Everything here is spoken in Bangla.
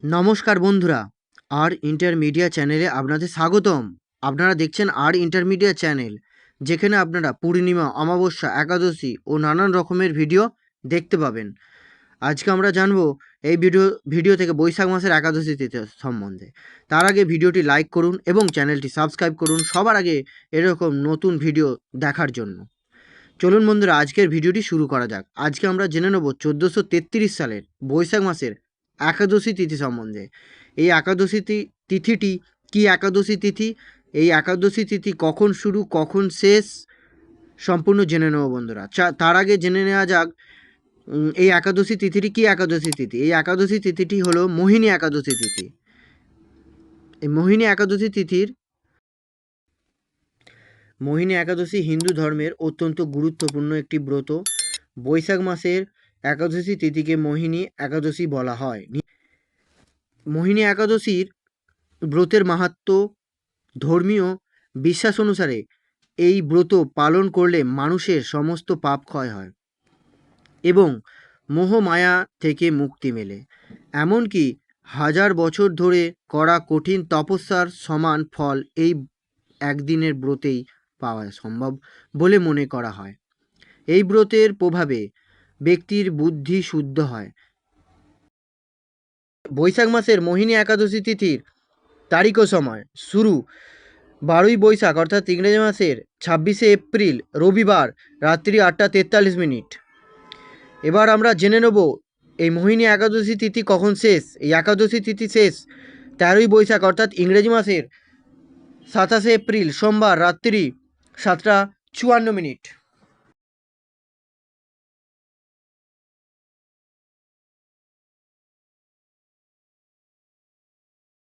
নমস্কার বন্ধুরা, আর ইন্টারমিডিয়া চ্যানেলে আপনাদের স্বাগতম। আপনারা দেখছেন আর ইন্টারমিডিয়া চ্যানেল, যেখানে আপনারা পূর্ণিমা, অমাবস্যা, একাদশী ও নানান রকমের ভিডিও দেখতে পাবেন। আজকে আমরা জানবো এই ভিডিও থেকে বৈশাখ মাসের একাদশী তিথি সম্বন্ধে। তার আগে ভিডিওটি লাইক করুন এবং চ্যানেলটি সাবস্ক্রাইব করুন সবার আগে এরকম নতুন ভিডিও দেখার জন্য। চলুন বন্ধুরা, আজকের ভিডিওটি শুরু করা যাক। আজকে আমরা জেনে নেব 1433 সালের বৈশাখ মাসের একাদশী তিথি সম্বন্ধে। এই একাদশী তিথিটি কি একাদশী তিথি, এই একাদশী তিথি কখন শুরু কখন শেষ, সম্পূর্ণ জেনে নেব বন্ধুরা। তার আগে জেনে নেওয়া যাক এই একাদশী তিথিটি কি একাদশী তিথি। এই একাদশী তিথিটি হলো মোহিনী একাদশী তিথি। এই মোহিনী একাদশী হিন্দু ধর্মের অত্যন্ত গুরুত্বপূর্ণ একটি ব্রত। বৈশাখ মাসের একাদশী তিথিকে মোহিনী একাদশী বলা হয়। মোহিনী একাদশীর ব্রতের মাহাত্ম্য, ধর্মীয় বিশ্বাস অনুসারে এই ব্রত পালন করলে মানুষের সমস্ত পাপ ক্ষয় হয় এবং মোহমায়া থেকে মুক্তি মেলে। এমনকি 1000 বছর ধরে করা কঠিন তপস্যার সমান ফল এই একদিনের ব্রতেই পাওয়া সম্ভব বলে মনে করা হয়। এই ব্রতের প্রভাবে ব্যক্তির বুদ্ধি শুদ্ধ হয়। বৈশাখ মাসের মোহিনী একাদশী তিথির তারিখ ও সময় শুরু 12ই বৈশাখ অর্থাৎ ইংরেজি মাসের 26শে এপ্রিল রবিবার রাত্রি 8টা 43 মিনিট। এবার আমরা জেনে নেব এই মোহিনী একাদশী তিথি কখন শেষ। এই একাদশী তিথি শেষ 13ই বৈশাখ অর্থাৎ ইংরেজি মাসের 27শে এপ্রিল সোমবার রাত্রি 7টা 54 মিনিট।